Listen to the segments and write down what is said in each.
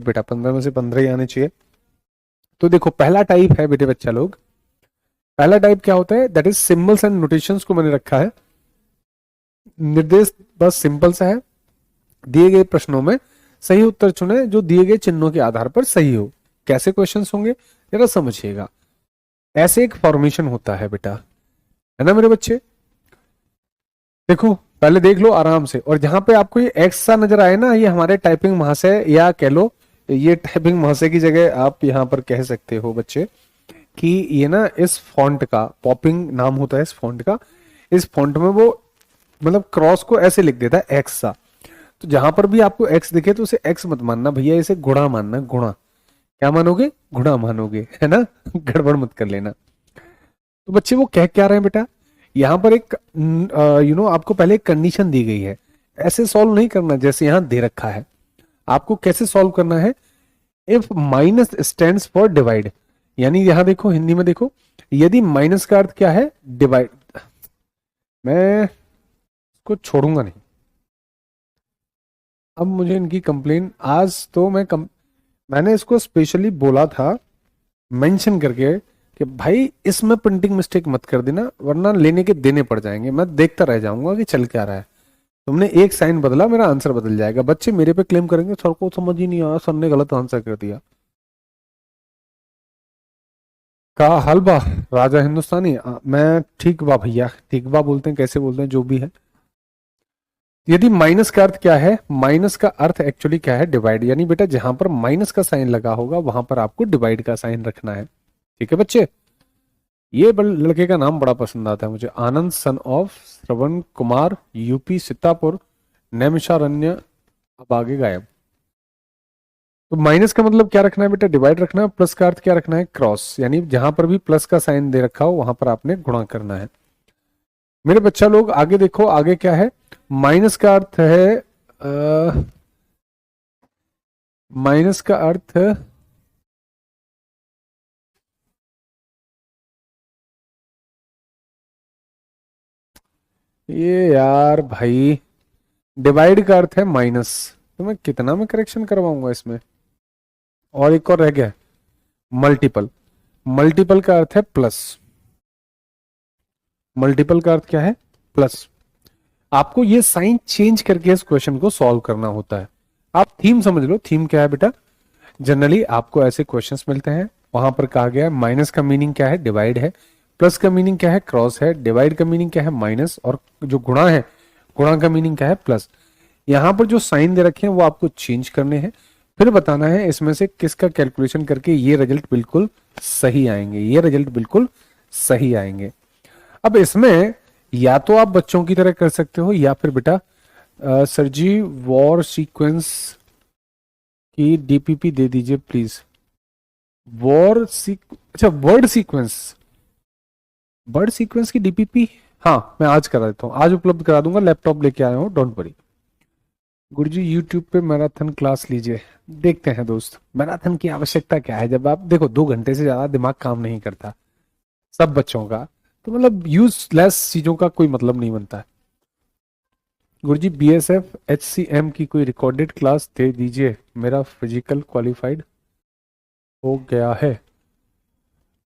बेटा, 15 में से 15 ही आने चाहिए। तो देखो पहला टाइप है बेटे बच्चा लोग, पहला टाइप क्या होता है, that is symbols and notations को मैंने रखा है। निर्देश बस सिंपल सा है, दिए गए प्रश्नों में सही उत्तर चुने जो दिए गए चिन्हों के आधार पर सही हो। कैसे क्वेश्चंस होंगे जरा समझिएगा। ऐसे एक फॉर्मेशन होता है बेटा, है ना मेरे बच्चे। देखो पहले देख लो आराम से, और जहां पे आपको ये एक्स सा नजर आए ना, ये हमारे टाइपिंग महाशय, या कह लो ये टाइपिंग महाशय की जगह आप यहां पर कह सकते हो बच्चे कि ये ना इस फॉन्ट का, पॉपिंग नाम होता है इस फॉन्ट का, इस फॉन्ट में वो मतलब क्रॉस को ऐसे लिख देता है एक्स सा। तो जहां पर भी आपको एक्स दिखे तो उसे एक्स मत मानना भैया, इसे गुणा मानना, गुणा। क्या मानोगे, गुणा मानोगे, है ना, गड़बड़ मत कर लेना। तो बच्चे वो कह क्या रहे हैं बेटा, यहां पर एक आपको पहले एक कंडीशन दी गई है, ऐसे सॉल्व नहीं करना जैसे यहां दे रखा है। आपको कैसे सॉल्व करना है, if minus stands for divide, यानी यहां देखो हिंदी में देखो, यदि माइनस का अर्थ क्या है, डिवाइड। मैं इसको छोड़ूंगा नहीं, अब मुझे इनकी कंप्लेन, आज तो मैंने इसको स्पेशली बोला था मेंशन करके कि भाई इसमें प्रिंटिंग मिस्टेक मत कर देना वरना लेने के देने पड़ जाएंगे, मैं देखता रह जाऊंगा कि चल क्या रहा है। तुमने एक साइन बदला मेरा आंसर बदल जाएगा। बच्चे मेरे पे क्लेम करेंगे सर को समझ ही नहीं आया, सर ने गलत आंसर कर दिया। का हलवा राजा हिंदुस्तानी, मैं ठीक बा भैया, ठीक बा बोलते हैं, कैसे बोलते हैं, जो भी है। यदि माइनस का अर्थ क्या है, माइनस का अर्थ एक्चुअली क्या है, डिवाइड, यानी बेटा जहां पर माइनस का साइन लगा होगा वहां पर आपको डिवाइड का साइन रखना है। ठीक है बच्चे, ये लड़के का नाम बड़ा पसंद आता है मुझे, Anand son of Shravan Kumar, UP Sitapur, Naimisharanya. अब आगे गायब। तो माइनस का मतलब क्या रखना है बेटा, डिवाइड रखना है। प्लस का अर्थ क्या रखना है, क्रॉस, यानी जहां पर भी प्लस का साइन दे रखा हो वहां पर आपने गुणा करना है। मेरे बच्चा लोग आगे देखो, आगे क्या है, माइनस का अर्थ है, माइनस का अर्थ ये यार भाई, डिवाइड का अर्थ है माइनस। तो मैं कितना में करेक्शन करवाऊंगा इसमें, और एक और रह गया, मल्टीपल। मल्टीपल का अर्थ है प्लस, मल्टीपल का अर्थ क्या है, प्लस। आपको ये साइन चेंज करके इस क्वेश्चन को सॉल्व करना होता है। आप थीम समझ लो, थीम क्या है बेटा, जनरली आपको ऐसे क्वेश्चंस मिलते हैं, वहां पर कहा गया है माइनस का मीनिंग क्या है, डिवाइड है, प्लस का मीनिंग क्या है, क्रॉस है, डिवाइड का मीनिंग क्या है, माइनस, और जो गुणा है, गुणा का मीनिंग क्या है, प्लस। यहां पर जो साइन दे रखे हैं वो आपको चेंज करने हैं, फिर बताना है इसमें से किसका कैलकुलेशन करके ये रिजल्ट बिल्कुल सही आएंगे, ये रिजल्ट बिल्कुल सही आएंगे। अब इसमें या तो आप बच्चों की तरह कर सकते हो, या फिर बेटा सर जी वॉर सीक्वेंस की डीपीपी दे दीजिए प्लीज। अच्छा वर्ड सीक्वेंस, वर्ड सीक्वेंस की डीपीपी, हाँ मैं आज करा देता हूँ, आज उपलब्ध करा दूंगा, लैपटॉप लेके आया हूँ, डोंट वरी। गुरुजी यूट्यूब पे मैराथन क्लास लीजिए। देखते हैं दोस्त, मैराथन की आवश्यकता क्या है, जब आप देखो 2 घंटे से ज्यादा दिमाग काम नहीं करता सब बच्चों का, तो मतलब यूजलेस चीजों का कोई मतलब नहीं बनता है। गुरुजी बीएसएफ एचसीएम की कोई रिकॉर्डेड क्लास दे दीजिए, मेरा फिजिकल क्वालिफाइड हो गया है।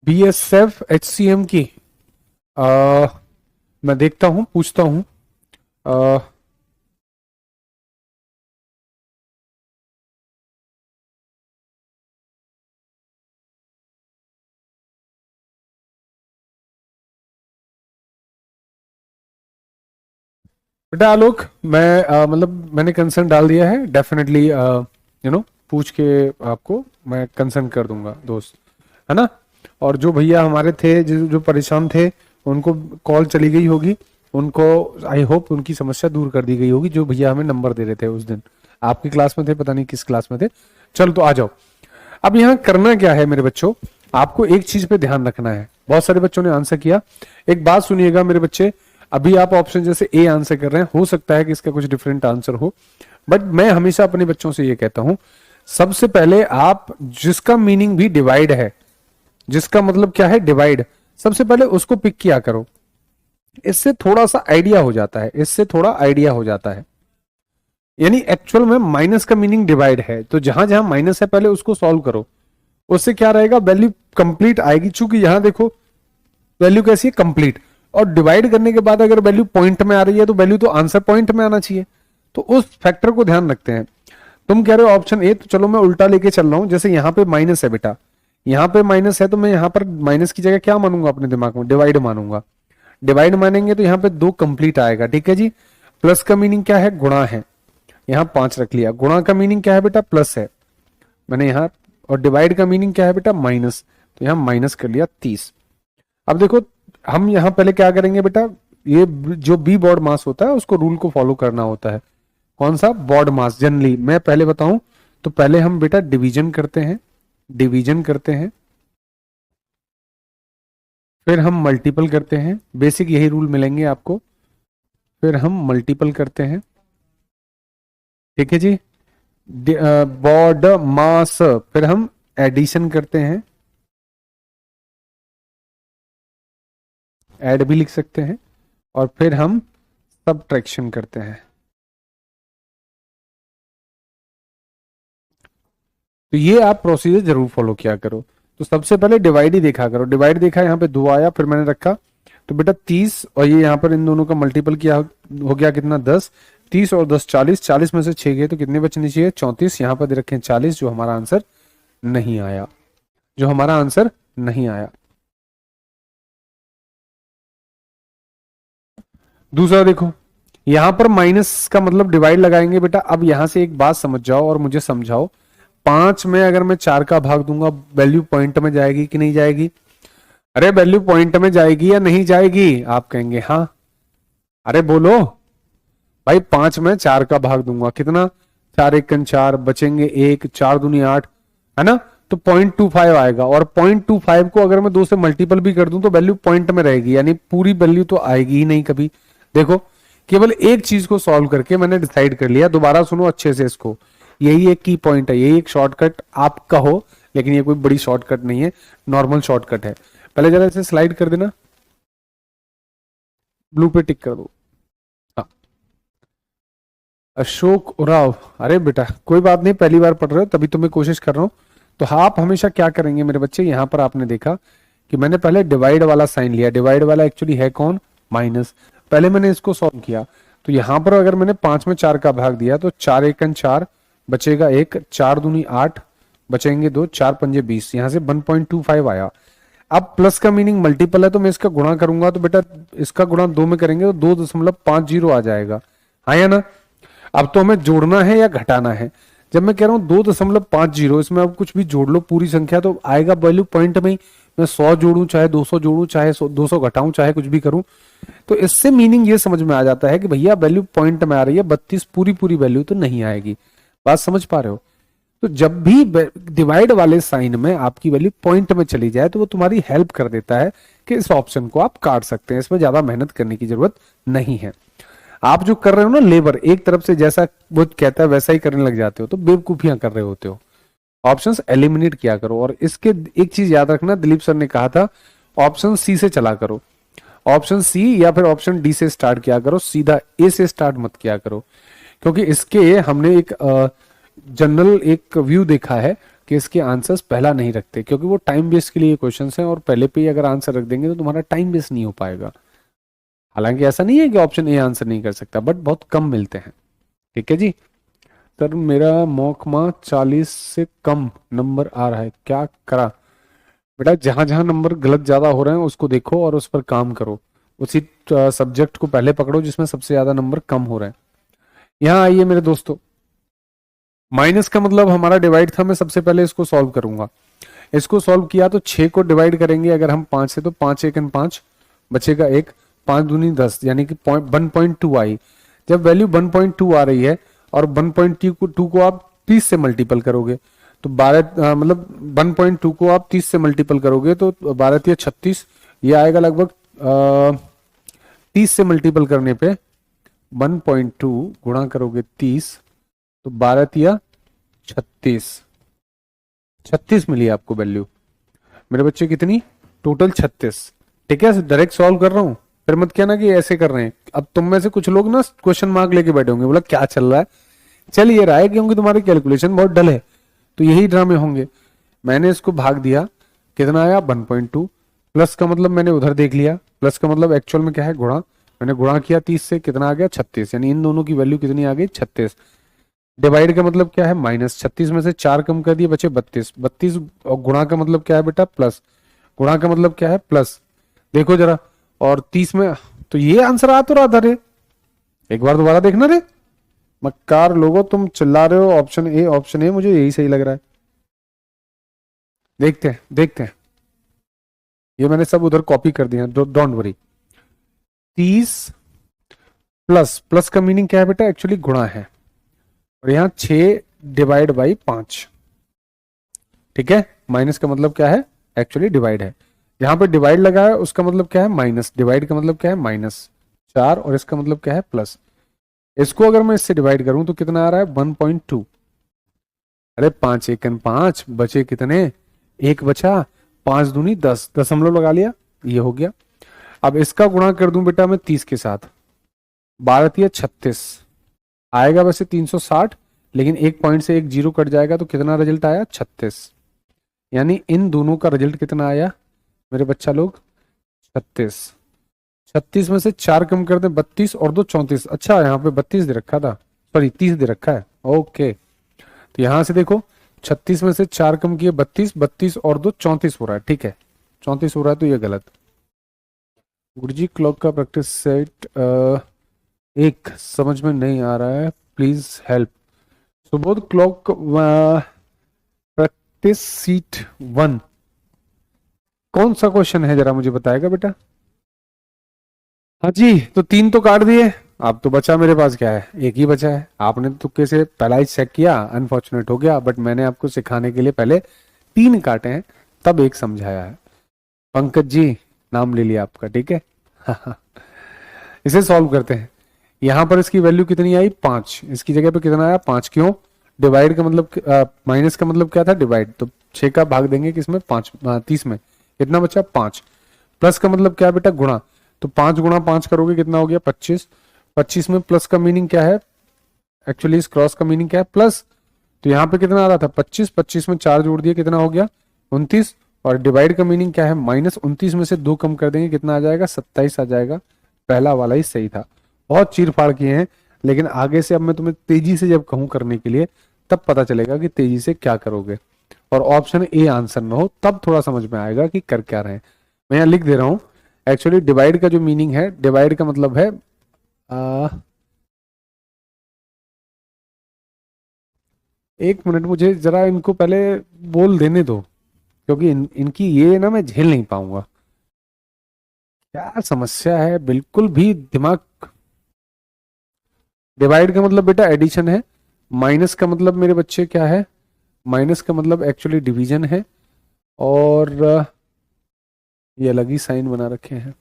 बीएसएफ एचसीएम की मैं देखता हूं, पूछता हूं। बेटा आलोक, मैं मतलब मैंने कंसर्न डाल दिया है, डेफिनेटली पूछ के आपको मैं कंसर्न कर दूंगा दोस्त, है ना। और जो भैया हमारे थे जो परेशान थे उनको कॉल चली गई होगी, उनको आई होप उनकी समस्या दूर कर दी गई होगी, जो भैया हमें नंबर दे रहे थे उस दिन, आपकी क्लास में थे, पता नहीं किस क्लास में थे। चलो तो आ जाओ। अब यहाँ करना क्या है मेरे बच्चों, आपको एक चीज पे ध्यान रखना है। बहुत सारे बच्चों ने आंसर किया, एक बात सुनिएगा मेरे बच्चे, अभी आप ऑप्शन जैसे ए आंसर कर रहे हैं, हो सकता है कि इसका कुछ डिफरेंट आंसर हो, बट मैं हमेशा अपने बच्चों से ये कहता हूं, सबसे पहले आप जिसका मीनिंग भी डिवाइड है, जिसका मतलब क्या है डिवाइड, सबसे पहले उसको पिक किया करो। इससे थोड़ा सा आइडिया हो जाता है, इससे थोड़ा आइडिया हो जाता है। यानी एक्चुअल में माइनस का मीनिंग डिवाइड है, तो जहां जहां माइनस है पहले उसको सॉल्व करो, उससे क्या रहेगा, वैल्यू कंप्लीट आएगी। चूंकि यहां देखो वैल्यू कैसी है, कंप्लीट, और डिवाइड करने के बाद अगर वैल्यू पॉइंट में आ रही है तो वैल्यू तो आंसर पॉइंट में आना चाहिए, तो उस फैक्टर को ध्यान रखते हैं। तुम कह रहे हो ऑप्शन ए, तो चलो मैं उल्टा लेके चल रहा हूं। जैसे यहाँ पे माइनस है बेटा, यहाँ पे माइनस है, तो मैं यहाँ पर माइनस की जगह क्या मानूंगा अपने दिमाग में, डिवाइड मानूंगा। डिवाइड मानेंगे तो यहाँ पे 2 कंप्लीट आएगा, ठीक है जी। प्लस का मीनिंग क्या है, गुणा है, यहाँ 5 रख लिया। गुणा का मीनिंग क्या है बेटा, प्लस है, मैंने यहाँ, और डिवाइड का मीनिंग क्या है बेटा, माइनस, तो यहाँ माइनस कर लिया 30। अब देखो हम यहाँ पहले क्या करेंगे बेटा, ये जो बी बॉड मास होता है उसको रूल को फॉलो करना होता है। कौन सा, बॉड मास। जनरली मैं पहले बताऊं तो पहले हम बेटा डिवीजन करते हैं, डिवीजन करते हैं, फिर हम मल्टीपल करते हैं, बेसिक यही रूल मिलेंगे आपको, फिर हम मल्टीपल करते हैं, ठीक है जी। बॉड मास, फिर हम एडिशन करते हैं, ऐड भी लिख सकते हैं, और फिर हम सबट्रैक्शन करते हैं। तो ये आप प्रोसीजर जरूर फॉलो किया करो। तो सबसे पहले डिवाइड ही देखा करो, डिवाइड देखा, यहाँ पे 2 आया, फिर मैंने रखा, तो बेटा 30, और ये यहाँ पर इन दोनों का मल्टीपल किया, हो गया कितना, 10। 30 और 10 40, 40 में से 6 गए तो कितने बचने चाहिए, 34। यहाँ पर दे रखे हैं 40, जो हमारा आंसर नहीं आया, जो हमारा आंसर नहीं आया। दूसरा देखो, यहां पर माइनस का मतलब डिवाइड लगाएंगे बेटा। अब यहां से एक बात समझ जाओ और मुझे समझाओ, 5 में अगर मैं 4 का भाग दूंगा, वैल्यू पॉइंट में जाएगी कि नहीं जाएगी? अरे वैल्यू पॉइंट में जाएगी या नहीं जाएगी? आप कहेंगे हाँ। अरे बोलो भाई, 5 में 4 का भाग दूंगा, कितना, 4 एकन 4, बचेंगे 1, 4 दूनी 8, है ना, तो 0.25 आएगा। और 0.25 को अगर मैं 2 से मल्टीपल भी कर दूं तो वैल्यू पॉइंट में रहेगी, यानी पूरी वैल्यू तो आएगी ही नहीं कभी। देखो केवल एक चीज को सॉल्व करके मैंने डिसाइड कर लिया। दोबारा सुनो अच्छे से इसको, यही एक की पॉइंट है, यही एक शॉर्टकट आप कहो, लेकिन ये कोई बड़ी शॉर्टकट नहीं है, नॉर्मल शॉर्टकट है। पहले जरा इसे स्लाइड कर देना, ब्लू पे टिक कर दो। हाँ, अशोक उराव, अरे बेटा कोई बात नहीं, पहली बार पढ़ रहे हो तभी तो मैं कोशिश कर रहा हूं। तो आप हमेशा क्या करेंगे मेरे बच्चे, यहां पर आपने देखा कि मैंने पहले डिवाइड वाला साइन लिया, डिवाइड वाला एक्चुअली है कौन, माइनस। पहले मैंने इसको सॉल्व किया, तो यहां पर अगर मैंने 5 में 4 का भाग दिया तो 4 एकन 4, बचेगा 1, 4 दूनी 8, बचेंगे 2, 4 पंजे 20, यहां से 1.25 आया। अब प्लस का मीनिंग मल्टीपल है, तो मैं इसका गुणा करूंगा, तो बेटा इसका गुणा 2 में करेंगे तो 2.50 आ जाएगा, हाँ या ना। अब तो हमें जोड़ना है या घटाना है। जब मैं कह रहा हूं 2.50, इसमें अब कुछ भी जोड़ लो पूरी संख्या तो आएगा वैल्यू पॉइंट में ही। मैं 100 जोड़ूं चाहे 200 जोड़ूं, चाहे 200 घटाऊं, चाहे कुछ भी करूं, तो इससे मीनिंग ये समझ में आ जाता है कि भैया वैल्यू पॉइंट में आ रही है, 32 पूरी वैल्यू तो नहीं आएगी। बात समझ पा रहे हो? तो जब भी डिवाइड वाले साइन में आपकी वैल्यू पॉइंट में चली जाए तो वो तुम्हारी हेल्प कर देता है कि इस ऑप्शन को आप काट सकते हैं, इसमें ज्यादा मेहनत करने की जरूरत नहीं है। आप जो कर रहे हो ना लेबर, एक तरफ से जैसा वो कहता है वैसा ही करने लग जाते हो, तो बेवकूफियां कर रहे होते हो। ऑप्शंस एलिमिनेट किया करो। और इसके एक चीज याद रखना, दिलीप सर ने कहा था ऑप्शन सी से चला करो, ऑप्शन सी या फिर ऑप्शन डी से स्टार्ट किया करो, सीधा ए से स्टार्ट मत किया करो। क्योंकि इसके हमने एक जनरल एक व्यू देखा है कि इसके आंसर्स पहला नहीं रखते, क्योंकि वो टाइम बेस के लिए क्वेश्चंस हैं, और पहले पे ही अगर आंसर रख देंगे तो तुम्हारा टाइम बेस नहीं हो पाएगा। हालांकि ऐसा नहीं है कि ऑप्शन ए आंसर नहीं कर सकता, बट बहुत कम मिलते हैं। ठीक है जी। सर मेरा मौकमा 40 से कम नंबर आ रहा है, क्या करा? बेटा जहां जहां नंबर गलत ज्यादा हो रहे हैं उसको देखो और उस पर काम करो, उसी सब्जेक्ट को पहले पकड़ो जिसमें सबसे ज्यादा नंबर कम हो रहे हैं। यहां आइए मेरे दोस्तों, माइनस का मतलब हमारा डिवाइड था, मैं सबसे पहले इसको सॉल्व करूंगा। इसको सॉल्व किया तो 6 को डिवाइड करेंगे अगर हम 5 से, तो 5 एकन 5, बचेगा 1, 5 दूनी 10, यानी कि 1.2 आई। जब वैल्यू 1.2 आ रही है और 1.2 को आप 30 से मल्टीपल करोगे तो 12 मतलब 1.2 को आप 30 से मल्टीपल करोगे तो 12 या 36, ये आएगा लगभग 30 से मल्टीपल करने पे 1.2 गुणा करोगे 30 तो 12 या 36 मिली आपको वैल्यू मेरे बच्चे, कितनी टोटल 36। ठीक है, डायरेक्ट सॉल्व कर रहा हूं, फिर मत कहना कि ऐसे कर रहे हैं। अब तुम में से कुछ लोग ना क्वेश्चन मार्क लेके बैठे होंगे, बोला क्या चल रहा है, चल ये रहा है क्योंकि तुम्हारी कैलकुलेशन बहुत डल है, तो यही ड्रामे होंगे। मैंने इसको भाग दिया, कितना आया 1.2, प्लस का मतलब मैंने उधर देख लिया, प्लस का मतलब एक्चुअल में क्या है गुणा, मैंने गुणा किया 30 से, कितना आ गया 36, यानी इन दोनों की वैल्यू कितनी आ गई 36। डिवाइड का मतलब क्या है माइनस, 36 में से 4 कम कर दिए बचे 32, 32 और गुणा का मतलब क्या है बेटा प्लस, गुणा का मतलब क्या है प्लस, देखो जरा, और 30 में, तो ये आंसर आ तो रहा था रे, एक बार दोबारा देखना रे। मक्कार लोगों तुम चिल्ला रहे हो ऑप्शन ए ऑप्शन ए, मुझे यही सही लग रहा है। देखते हैं देखते हैं, ये मैंने सब उधर कॉपी कर दिया, डोंट वरी। 30 प्लस, प्लस का मीनिंग क्या है बेटा, एक्चुअली गुणा है, और यहाँ 6 डिवाइड बाई 5, ठीक है। माइनस का मतलब क्या है, एक्चुअली डिवाइड है, यहाँ पे डिवाइड लगा है उसका मतलब क्या है माइनस, डिवाइड का मतलब क्या है माइनस 4, और इसका मतलब क्या है प्लस। इसको अगर मैं इससे डिवाइड करूं तो कितना आ रहा है 1.2, अरे 5 एकन 5 बचे कितने, एक बचा, 5 दूनी 10, दशमलव लगा लिया, ये हो गया। अब इसका गुणा कर दूं बेटा मैं 30 के साथ, 12 36 आएगा वैसे 360, लेकिन एक पॉइंट से एक जीरो कट जाएगा तो कितना रिजल्ट आया 36, यानी इन दोनों का रिजल्ट कितना आया मेरे बच्चा लोग 36। 36 में से 4 कम कर दे 32 और 2 34, अच्छा यहाँ पे 32 दे रखा था, सॉरी 30 दे रखा है, ओके। तो यहां से देखो 36 में से 4 कम किए 32, 32 और 2 34 हो रहा है, ठीक है 34 हो रहा है, तो ये गलत। गुरुजी क्लॉक का प्रैक्टिस सेट एक समझ में नहीं आ रहा है, please help. Subodh clock practice seat 1 कौन सा क्वेश्चन है जरा मुझे बताएगा बेटा। हाँ जी, तो 3 तो काट दिए, अब तो बचा मेरे पास क्या है, एक ही बचा है। आपने तुक्के से पहला ही चेक किया, अनफॉर्चुनेट हो गया, बट मैंने आपको सिखाने के लिए पहले 3 काटे हैं, तब एक समझाया है। पंकज जी नाम ले लिया आपका, ठीक है। इसे सॉल्व करते हैं। यहां पर इसकी वैल्यू कितनी आई 5, इसकी जगह पे कितना आया 5, क्यों, डिवाइड का मतलब माइनस का मतलब क्या था डिवाइड, तो 6 का भाग देंगे किसमें 5 30 में, कितना बचा 5, प्लस का मतलब क्या बेटा गुणा, तो 5 गुणा 5 करोगे कितना हो गया 25, 25 में प्लस का मीनिंग क्या है, एक्चुअली इस क्रॉस का मीनिंग क्या है प्लस, तो यहाँ पे कितना आ रहा था 25, 25 में 4 जोड़ दिए कितना हो गया 29, और डिवाइड का मीनिंग क्या है माइनस, 29 में से 2 कम कर देंगे कितना आ जाएगा 27 आ जाएगा, पहला वाला ही सही था। बहुत चीर फाड़ किए हैं, लेकिन आगे से अब मैं तुम्हें तेजी से जब कहूं करने के लिए तब पता चलेगा कि तेजी से क्या करोगे, और ऑप्शन ए आंसर ना हो तब थोड़ा समझ में आएगा कि कर क्या रहे हैं। मैं यहाँ लिख दे रहा हूं, एक्चुअली डिवाइड का जो मीनिंग है, डिवाइड का मतलब है एक मिनट मुझे जरा इनको पहले बोल देने दो, क्योंकि इनकी ये ना मैं झेल नहीं पाऊंगा, क्या समस्या है, बिल्कुल भी दिमाग। डिवाइड का मतलब बेटा एडिशन है, माइनस का मतलब मेरे बच्चे क्या है, माइनस का मतलब एक्चुअली डिवीजन है, और ये अलग ही साइन बना रखे हैं।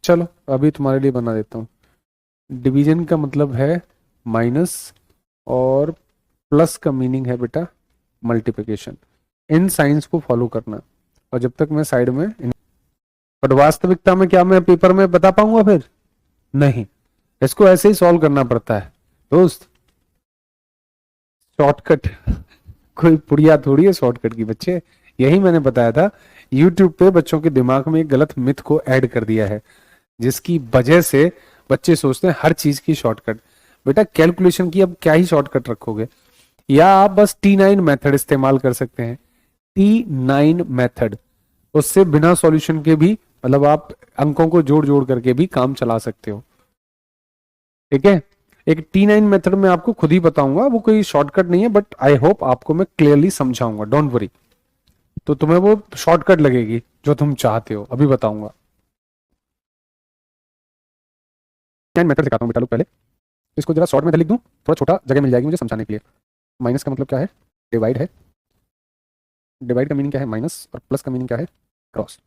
चलो अभी तुम्हारे लिए बना देता हूँ। डिवीजन का मतलब है माइनस, और प्लस का मीनिंग है बेटा मल्टीप्लिकेशन। इन साइंस को फॉलो करना, और जब तक मैं साइड में बट वास्तविकता में क्या मैं पेपर में बता पाऊंगा फिर, नहीं, इसको ऐसे ही सॉल्व करना पड़ता है दोस्त, शॉर्टकट कोई पुड़िया थोड़ी है शॉर्टकट की बच्चे। यही मैंने बताया था, यूट्यूब पे बच्चों के दिमाग में एक गलत मिथ को ऐड कर दिया है, जिसकी वजह से बच्चे सोचते हैं हर चीज की शॉर्टकट। बेटा कैलकुलेशन की अब क्या ही शॉर्टकट रखोगे, या आप बस T9 मेथड इस्तेमाल कर सकते हैं, T9 मेथड, उससे बिना सॉल्यूशन के भी, मतलब आप अंकों को जोड़ जोड़ करके भी काम चला सकते हो, ठीक है। एक T9 मेथड में आपको खुद ही बताऊंगा, वो कोई शॉर्टकट नहीं है, बट आई होप आपको मैं क्लियरली समझाऊंगा, डोंट वरी। तो तुम्हें वो शॉर्टकट लगेगी जो तुम चाहते हो, अभी बताऊंगा। मेथड दिखाता हूँ बेटा लोग, पहले इसको जरा शॉर्ट में लिख दूं, थोड़ा छोटा जगह मिल जाएगी मुझे समझाने के लिए। माइनस का मतलब क्या है, डिवाइड है, डिवाइड का मीनिंग क्या है माइनस, और प्लस का मीनिंग क्या है क्रॉस।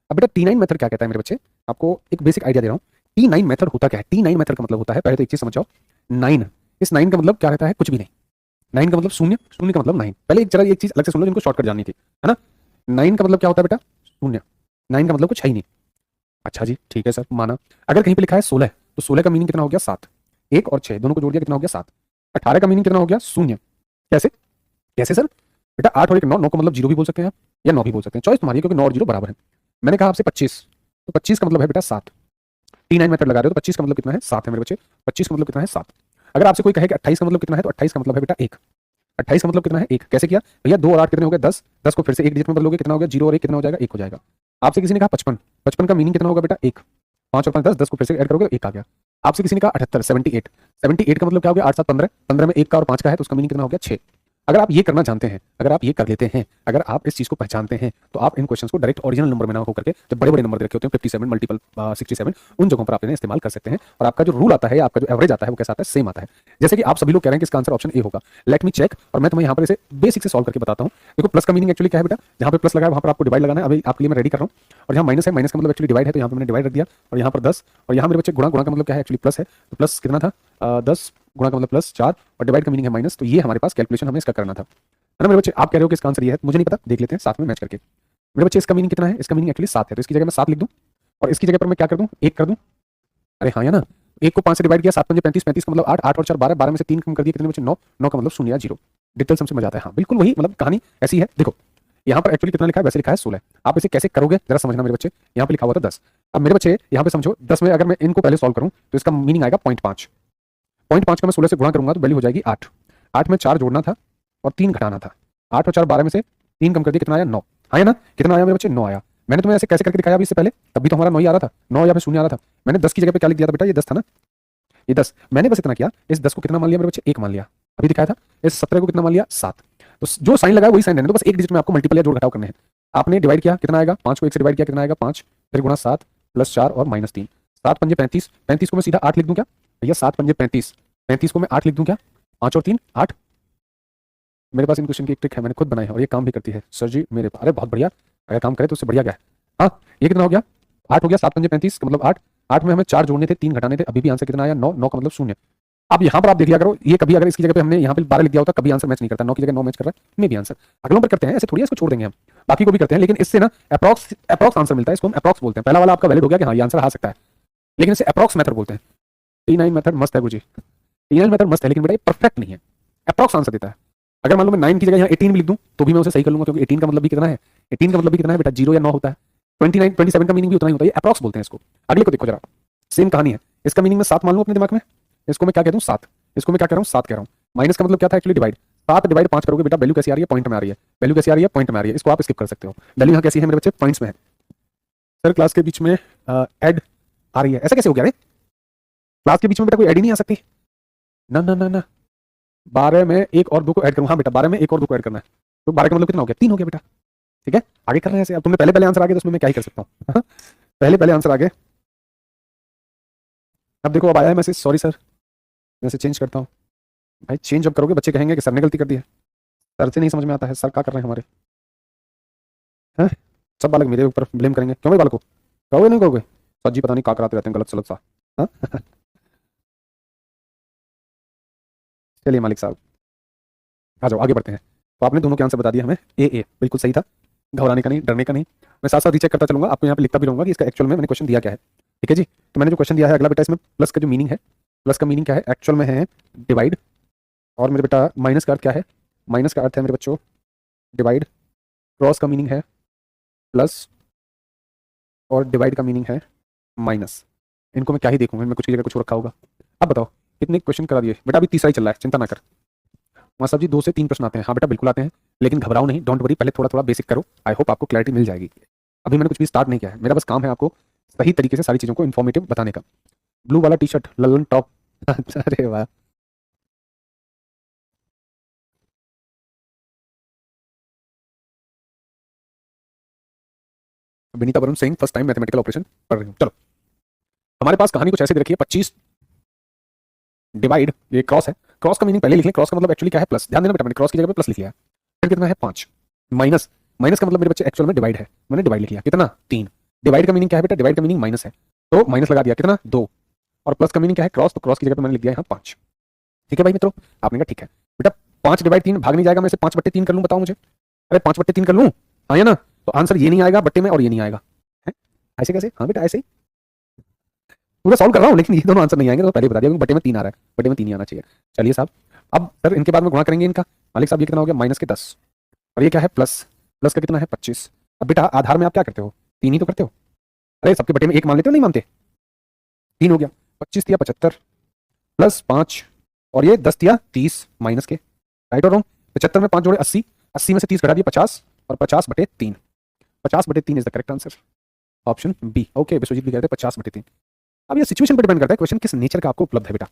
अब बेटा T9 मेथड क्या कहता है मेरे बच्चे, आपको एक बेसिक आइडिया दे रहा हूँ। T9 मेथड होता क्या है, T9 मेथड का मतलब होता है, पहले तो एक चीज समझ जाओ, 9, इस 9 का मतलब क्या रहता है, कुछ भी नहीं। 9 का मतलब शून्य, शून्य का मतलब 9, पहले एक जरा एक चीज अलग से सुन लो जिनको शॉर्टकट जाननी थी, है ना। 9 का मतलब क्या होता है बेटा, शून्य, 9 का मतलब कुछ है ही नहीं। अच्छा जी ठीक है सर, माना। अगर कहीं पे लिखा है 16 तो 16 का मीनिंग कितना हो गया 7। 1 और 6 दोनों को जोड़ दिया कितना हो गया 7। 18 का मीनिंग कितना हो गया 0। कैसे? कैसे सर? बेटा 8 और 1 9, 9 का मतलब 0 भी बोल सकते हैं आप या 9 भी बोल सकते हैं, चॉइस तुम्हारी है, क्योंकि 9 और 0 बराबर है। मैंने कहा आपसे 25, तो 25 का मतलब है बेटा 7। T9 मेथड लगा रहे हो तो 25 का मतलब कितना है 7 है मेरे बच्चे। 25 का मतलब कितना है 7। अगर आपसे कोई कहे कि 28 का मतलब कितना है तो 28 का मतलब है बेटा 1। 28 का मतलब कितना है 1। कैसे किया भैया? 2 और 8 कितने हो गए 10। 10 को फिर से एक डिजिट में बदलोगे कितना हो गया 0 और 1 कितना हो जाएगा 1 हो जाएगा। आपसे किसी ने कहा 55, 55 का मीनिंग कितना होगा बेटा 1। 5 और 5 10, 10 को फिर से ऐड करोगे 1 आ गया। आपसे किसी ने कहा 78, 78, 78 का मतलब क्या हो गया 8 7 15, 15 में 1 का और 5 का है तो उसका मीनिंग कितना हो गया 6। अगर आप ये करना जानते हैं, अगर आप ये कर लेते हैं, अगर आप इस चीज को पहचानते हैं तो आप इन क्वेश्चंस को डायरेक्ट ओरिजिनल नंबर में ना होकर के जब बड़े बड़े नंबर रखे होते हैं 57 मल्टीपल 67 उन जगहों पर आप इन्हें इस्तेमाल कर सकते हैं और आपका जो रूल आता है, आपका जो एवरेज आता है वो कैसा आता है सेम आता है। जैसे कि आप सभी लोग कह रहे हैं कि इसका आंसर ऑप्शन ए होगा। लेट मी चेक और मैं तुम्हें यहाँ पर इसे बेसिक से सॉल्व करके बताता हूँ। देखो प्लस का मीनिंग एक्चुअली क्या है बेटा? जहाँ पे प्लस लगा है वहाँ पर आपको डिवाइड लगाना है। अभी आपके लिए मैं रेडी कर रहा हूँ। और यहाँ माइनस है, माइनस का मतलब एक्चुअली डिवाइड है तो यहाँ पे मैंने डिवाइड रख दिया। और यहाँ पर 10 और यहाँ मेरे बच्चे गुणा, गुणा का मतलब क्या है एक्चुअली प्लस है तो प्लस कितना था 10, गुणा का मतलब प्लस 4 और डिवाइड का मीनिंग है माइनस। तो ये हमारे पास कैलकुलेशन हमें इसका करना था, है ना मेरे बच्चे? आप कह रहे हो कि इसका आंसर ये है, मुझे नहीं पता, देख लेते हैं साथ में मैच करके। मेरे बच्चे इसका मीनिंग कितना है? इसका मीनिंग एक्चुअली 7 है तो इसकी जगह मैं 7 लिख दूं और इसकी जगह पर मैं क्या कर दूं 1 कर दूं। अरे हाँ या ना? 1 को 5 से डिवाइड किया 7 5 35, 35 का मतलब 8, 8 और 4 12, 12 में से 3 कम कर दिया कितने बच्चे 9, 9 का मतलब 0 या 0। डिटेल समझ में आता है? हाँ बिल्कुल वही, मतलब कहानी ऐसी है। देखो यहाँ पर एक्चुअली कितना लिखा है वैसे लिखा है 16। आप इसे कैसे करोगे जरा समझना मेरे बच्चे। यहाँ पे लिखा हुआ था 10। अब मेरे बच्चे यहाँ पे समझो 10 में अगर मैं इनको पहले सॉल्व करूं तो इसका मीनिंग आएगा 0.5। 0.5 का मैं 16 से गुणा करूंगा तो वैल्यू हो जाएगी 8। 8 में 4 जोड़ना था और 3 घटाना था। 8 और 4 12 में से 3 कम कर दिया कितना आया 9। आया ना? कितना आया मेरे बच्चे 9 आया। मैंने तुम्हें ऐसे कैसे करके दिखाया अभी इससे पहले? तब भी तो हमारा 9 ही आ रहा था, 9 या फिर 0 आ रहा था। मैंने 10 की जगह पे क्या लिख दिया था बेटा? ये 10 था ना, ये 10। मैंने बस इतना किया, इस 10 को कितना मान लिया मेरे बच्चे 1 मान लिया। अभी दिखाया था। इस 17 को कितना मान लिया 7। तो जो साइन लगाया वही साइन रहने दो, बस एक डिजिट में आपको मल्टीपल या जोड़ घटाव करने हैं। आपने डिवाइड किया कितना आएगा 5 को 1 से डिवाइड किया कितना आएगा 5, फिर गुणा 7 प्लस 4 और माइनस 3। 7 पंजे 35, 35 को मैं सीधा 8 लिख दूं क्या भैया? 7 पंजे 35, 35 को मैं 8 लिख दूं क्या? 5 और 3 8। मेरे पास इन क्वेश्चन की एक ट्रिक है, मैंने खुद बनाई है और ये काम भी करती है सर जी मेरे पास। अरे बहुत बढ़िया, अगर काम करे तो उससे बढ़िया क्या है। हाँ ये कितना हो गया 8 हो गया। 7 पंजे 35 का मतलब 8, 8 में हमें 4 जोड़ने थे 3 घटाने थे, अभी भी आंसर कितना आया 9, 9 का मतलब 0। अब यहाँ पर आप देख लिया करो, ये कभी अगर इसकी जगह पे हमने यहाँ पे 12 लिख दिया होता कभी आंसर मैच नहीं करता। 9 की जगह 9 मैच कर रहा है, मे भी आंसर। अगलों पर करते हैं ऐसे थोड़ी, इसको छोड़ देंगे हम, बाकी को भी करते हैं, लेकिन इससे ना अप्रॉक्स अप्रॉक्स आंसर मिलता है। इसको हम अप्रॉक्स बोलते हैं। पहला वाला आपका वैलिड हो गया कि हाँ ये आंसर आ सकता है, लेकिन इसे अप्रॉक्स मेथड बोलते हैं। T9 मेथड मस्त है गुरुजी, T9 मेथड मस्त है, लेकिन बेटा ये परफेक्ट नहीं है, अप्रॉक्स आंसर देता है। अगर मान लो मैं 9 की जगह यहाँ 18 भी लिख दूं तो भी मैं उसे सही कर लूंगा, क्योंकि 18 का मतलब भी कितना है, 18 का मतलब भी कितना है बेटा 0 या 9 होता है। 29 27 का मीनिंग भी उतना ही होता है, ये अप्रॉक्स बोलते हैं इसको। अगले को देखो जरा, सेम कहानी है। इसका मीनिंग मैं 7 मान लूं अपने दिमाग में, इसको मैं क्या कह दूं 7, इसको मैं क्या कह रहा हूं 7 कह रहा हूं। माइनस का मतलब क्या था एक्चुअली डिवाइड। 7 डिवाइड 5 करोगे बेटा वैल्यू कैसी आ रही है पॉइंट में आ रही है, वैल्यू कैसी आ रही है पॉइंट में आ रही है। इसको आप स्किप कर सकते हो, वैल्यू यहाँ कैसी है मेरे बच्चे पॉइंट्स में है। सर क्लास के बीच में ऐड आ रही है, ऐसा कैसे हो गया रे? क्लास के बीच में बेटा कोई ऐड ही नहीं आ सकती। ना ना ना ना, 12 में 1 और 2 को ऐड करूँ। हाँ बेटा 12 में 1 और 2 को ऐड करना है, तो 12 का मतलब कितना हो गया 3 हो गया बेटा। ठीक है आगे कर रहे हैं ऐसे। अब तुमने पहले पहले आंसर आ गया तो उसमें मैं क्या ही कर सकता हूँ पहले पहले आंसर आ गए। अब देखो अब आया है मैसेज, सॉरी सर मैं इसे चेंज करता हूँ। भाई चेंज जब करोगे बच्चे कहेंगे कि सर ने गलती कर दी है, सर से नहीं समझ में आता है सर क्या कर रहे हैं हमारे, हैं? सब बालक मेरे ऊपर ब्लेम करेंगे, क्यों भाई बालको कहोगे नहीं कहोगे? सर जी पता नहीं क्या कराते रहते हैं गलत सलत सा। हाँ? चलिए मालिक साहब आ जाओ आगे बढ़ते हैं। तो आपने दोनों के आंसर बता दिया हमें, ए बिल्कुल सही था, घबराने का नहीं डरने का नहीं। मैं साथ साथ रीचेक करता चलूंगा, आपको यहाँ पे लिखता भी रहूंगा कि इसका एक्चुअल में मैंने क्वेश्चन दिया क्या है। ठीक है जी, तो मैंने जो क्वेश्चन दिया है अगला बेटा, इसमें प्लस का जो मीनिंग है, प्लस का मीनिंग क्या है एक्चुअल में है डिवाइड, और मेरे बेटा माइनस का अर्थ क्या है, माइनस का अर्थ है मेरे बच्चों डिवाइड, क्रॉस का मीनिंग है प्लस और डिवाइड का मीनिंग है माइनस। इनको मैं क्या ही देखूंगा, इनमें कुछ की जगह कुछ रखा होगा। अब बताओ कितने क्वेश्चन करा दिए बेटा? अभी तीसरा ही चल रहा है, चिंता ना कर। वहाँ साहब जी 2 से 3 प्रश्न आते हैं। हाँ बेटा बिल्कुल आते हैं, लेकिन घबराओ नहीं, डोंट वरी, पहले थोड़ा थोड़ा बेसिक करो, आई होप आपको क्लैरिटी मिल जाएगी। अभी मैंने कुछ भी स्टार्ट नहीं किया है, मेरा बस काम है आपको सही तरीके से सारी चीज़ों को इन्फॉर्मेटिव बताने का। ब्लू वाला टी शर्ट ललन टॉप अरे वाह, Vinita Varun Singh first time mathematical operation पढ़ रही हूँ। चलो हमारे पास कहानी कुछ ऐसे दे रखी है, 25 डिवाइड, ये क्रॉस है, क्रॉस का मीनिंग पहले लिख लें, क्रॉस का मतलब एक्चुअली क्या है प्लस, ध्यान देना बेटा मैंने क्रॉस की जगह पे प्लस लिख लिया है। फिर कितना है 5, माइनस, माइनस का मतलब मेरे बच्चे एक्चुअल में डिवाइड है, मैंने डिवाइड लिख लिया कितना 3। डिवाइड का मीनिंग क्या है बेटा? डिवाइड का मीनिंग माइनस है, तो माइनस लगा दिया कितना 2। और प्लस का मीनिंग क्या है क्रॉस, तो क्रॉस की जगह पे मैंने लिख दिया यहाँ 5। ठीक है भाई मित्रों, आपने कहा ठीक है बेटा 5 डिवाइड 3 भाग नहीं जाएगा, मैं इसे 5/3 कर लूँ, बताओ मुझे। अरे 5/3 कर लूँ, हाँ या ना? तो आंसर ये नहीं आएगा बट्टे में और ये नहीं आएगा, है ऐसे कैसे? हाँ बेटा ऐसे ही, पूरा सॉल्व कर रहा हूँ लेकिन ये दोनों आंसर नहीं आएंगे, तो पहले बता दिया क्योंकि बटे में 3 आ रहा है, बटे में 3 ही आना चाहिए। चलिए साहब, अब सर इनके बाद में गुणा करेंगे इनका। मालिक साहब ये कितना हो गया, माइनस के 10, और ये क्या है प्लस, प्लस का कितना है 25। अब बेटा आधार में आप क्या करते हो, 3 ही तो करते हो। अरे सबके बटे में 1 मान लेते हो, नहीं मानते, 3 हो गया, 25 दिया 75 प्लस 5 और ये 10 दिया 30 माइनस के, राइट और रॉन्ग। 75 में 5 जोड़े 80, 80 में से 30 घटा दिया 50 और 50 बटे 3, 50 बटे 3 is the correct answer, option B. Okay Vishwajeet भी कहते हैं 50 बटे 3। अब ये सिचुएशन पर डिपेंड करता है क्वेश्चन किस नेचर का आपको उपलब्ध है बेटा,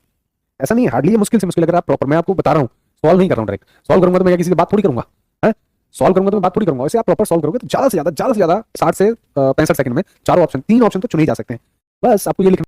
ऐसा नहीं हार्डली मुश्किल से मुश्किल, अगर आप प्रॉपर, मैं आपको बता रहा हूँ सॉल्व नहीं कर रहा हूँ डायरेक्ट, सॉल्व करूंगा तो मैं किसी से बात थोड़ी करूंगा, है सॉल्व करूंगा तो मैं बात थोड़ी करूंगा, वैसे आप प्रॉपर सॉल्व करोगे तो ज्यादा से ज्यादा 60 से 65 सेकंड में चारों ऑप्शन, 3 ऑप्शन तो चुने ही जा सकते हैं। बस आपको ये लिखना